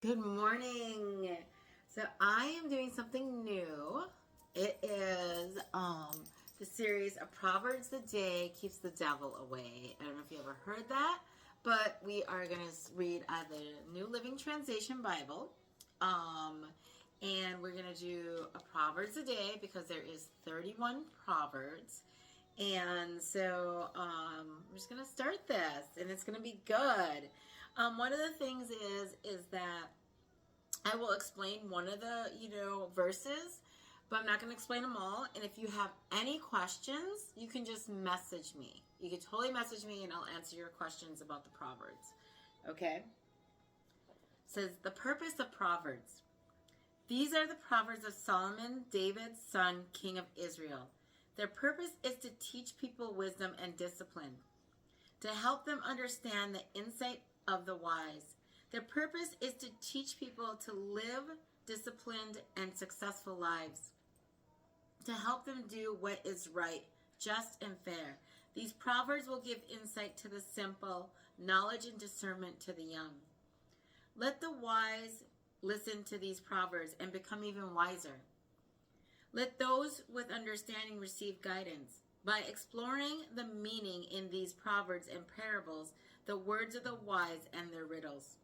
Good morning. So I am doing something new. It is the series of Proverbs a day keeps the devil away. I don't know if you ever heard that, but we are going to read the New Living Translation Bible. And we're going to do a Proverbs a day because there is 31 Proverbs. And so we're just going to start this, and it's going to be good. One of the things is that I will explain one of the verses, but I'm not going to explain them all. And if you have any questions, you can just message me. You can totally message me, and I'll answer your questions about the Proverbs. Okay? It says the purpose of Proverbs. These are the Proverbs of Solomon, David's son, king of Israel. Their purpose is to teach people wisdom and discipline, to help them understand the insight of the wise. Their purpose is to teach people to live disciplined and successful lives, to help them do what is right, just, and fair. These proverbs will give insight to the simple, knowledge and discernment to the young. Let the wise listen to these proverbs and become even wiser. Let those with understanding receive guidance. By exploring the meaning in these proverbs and parables, the words of the wise and their riddles.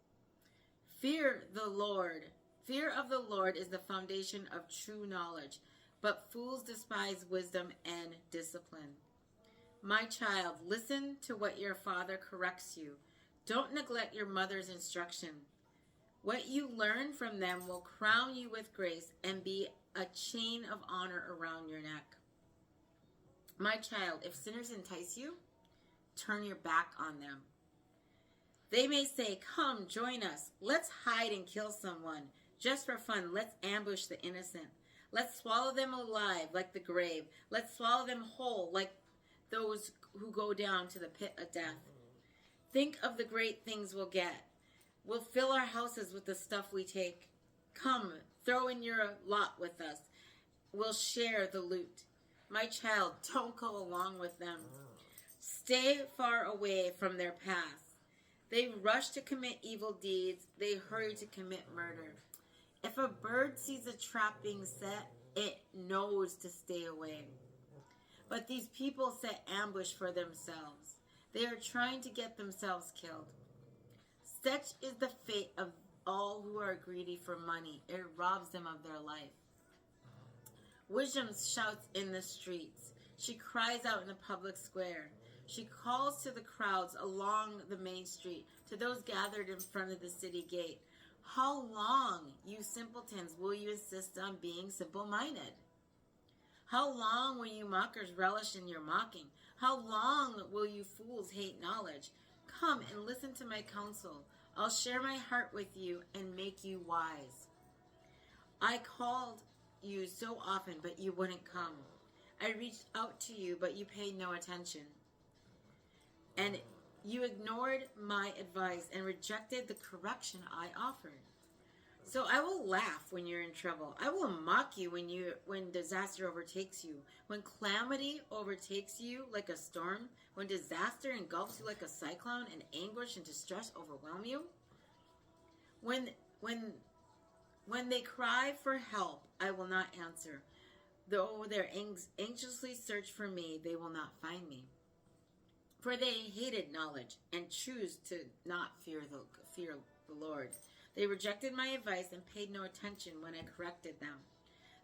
Fear of the Lord is the foundation of true knowledge, but fools despise wisdom and discipline. My child, listen to what your father corrects you. Don't neglect your mother's instruction. What you learn from them will crown you with grace and be a chain of honor around your neck. My child, if sinners entice you, turn your back on them. They may say, come, join us. Let's hide and kill someone. Just for fun, let's ambush the innocent. Let's swallow them alive like the grave. Let's swallow them whole like those who go down to the pit of death. Think of the great things we'll get. We'll fill our houses with the stuff we take. Come, throw in your lot with us. We'll share the loot. My child, don't go along with them. Stay far away from their past. They rush to commit evil deeds. They hurry to commit murder. If a bird sees a trap being set, it knows to stay away. But these people set ambush for themselves. They are trying to get themselves killed. Such is the fate of all who are greedy for money. It robs them of their life. Wisdom shouts in the streets. She cries out in the public square. She calls to the crowds along the main street, to those gathered in front of the city gate. How long, you simpletons, will you insist on being simple-minded? How long will you mockers relish in your mocking? How long will you fools hate knowledge? Come and listen to my counsel. I'll share my heart with you and make you wise. I called you so often, but you wouldn't come. I reached out to you, but you paid no attention. And you ignored my advice and rejected the correction I offered. So I will laugh when you're in trouble. I will mock you when disaster overtakes you. When calamity overtakes you like a storm, when disaster engulfs you like a cyclone and anguish and distress overwhelm you. When they cry for help, I will not answer. Though they anxiously search for me, they will not find me. For they hated knowledge and choose to not fear the Lord. They rejected my advice and paid no attention when I corrected them.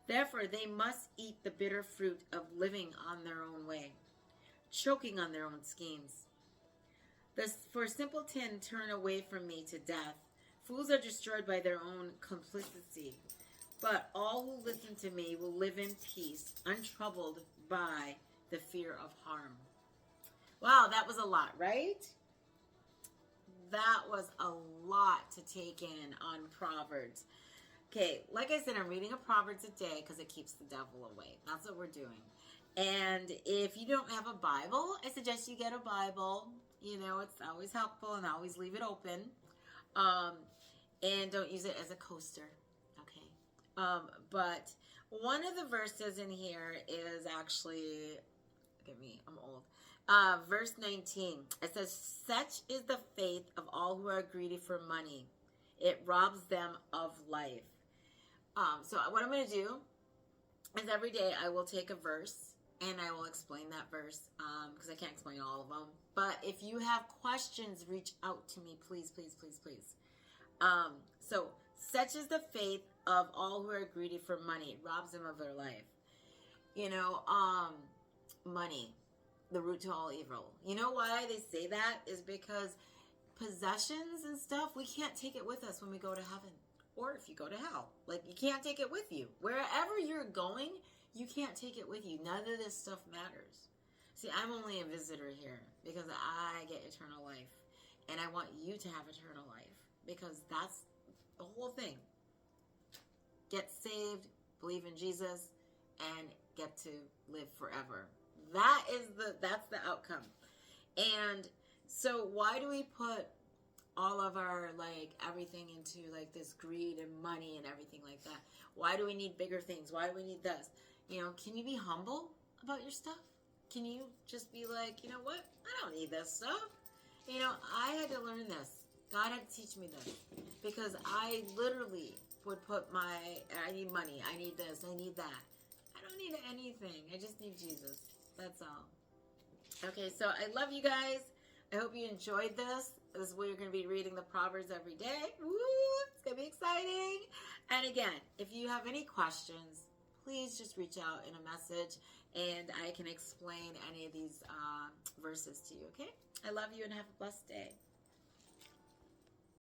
Therefore, they must eat the bitter fruit of living on their own way, choking on their own schemes. For simpletons turn away from me to death. Fools are destroyed by their own complicity. But all who listen to me will live in peace, untroubled by the fear of harm. Wow, that was a lot, right? That was a lot to take in on Proverbs. Okay, like I said, I'm reading a Proverbs a day because it keeps the devil away. That's what we're doing. And if you don't have a Bible, I suggest you get a Bible. It's always helpful, and always leave it open. And don't use it as a coaster. Okay. But one of the verses in here is actually, look at me, I'm old. Verse 19, it says, such is the faith of all who are greedy for money. It robs them of life. So what I'm going to do is every day I will take a verse and I will explain that verse because I can't explain all of them. But if you have questions, reach out to me, please, please, please, please. So such is the faith of all who are greedy for money. It robs them of their life. You know, money, the root to all evil. You know why they say that is because possessions and stuff, we can't take it with us when we go to heaven. Or if you go to hell. Like, you can't take it with you. Wherever you're going, you can't take it with you. None of this stuff matters. See, I'm only a visitor here because I get eternal life. And I want you to have eternal life because that's the whole thing. Get saved, believe in Jesus, and get to live forever. That's the outcome. And so why do we put all of our, like, everything into, like, this greed and money and everything like that? Why do we need bigger things? Why do we need this? You know, can you be humble about your stuff? Can you just be like, you know what? I don't need this stuff. You know, I had to learn this. God had to teach me this. Because I literally would put I need money. I need this. I need that. I don't need anything. I just need Jesus. That's all. Okay, so I love you guys. I hope you enjoyed this. This is where you're going to be reading the Proverbs every day. Woo! It's going to be exciting. And again, if you have any questions, please just reach out in a message and I can explain any of these verses to you, okay? I love you and have a blessed day.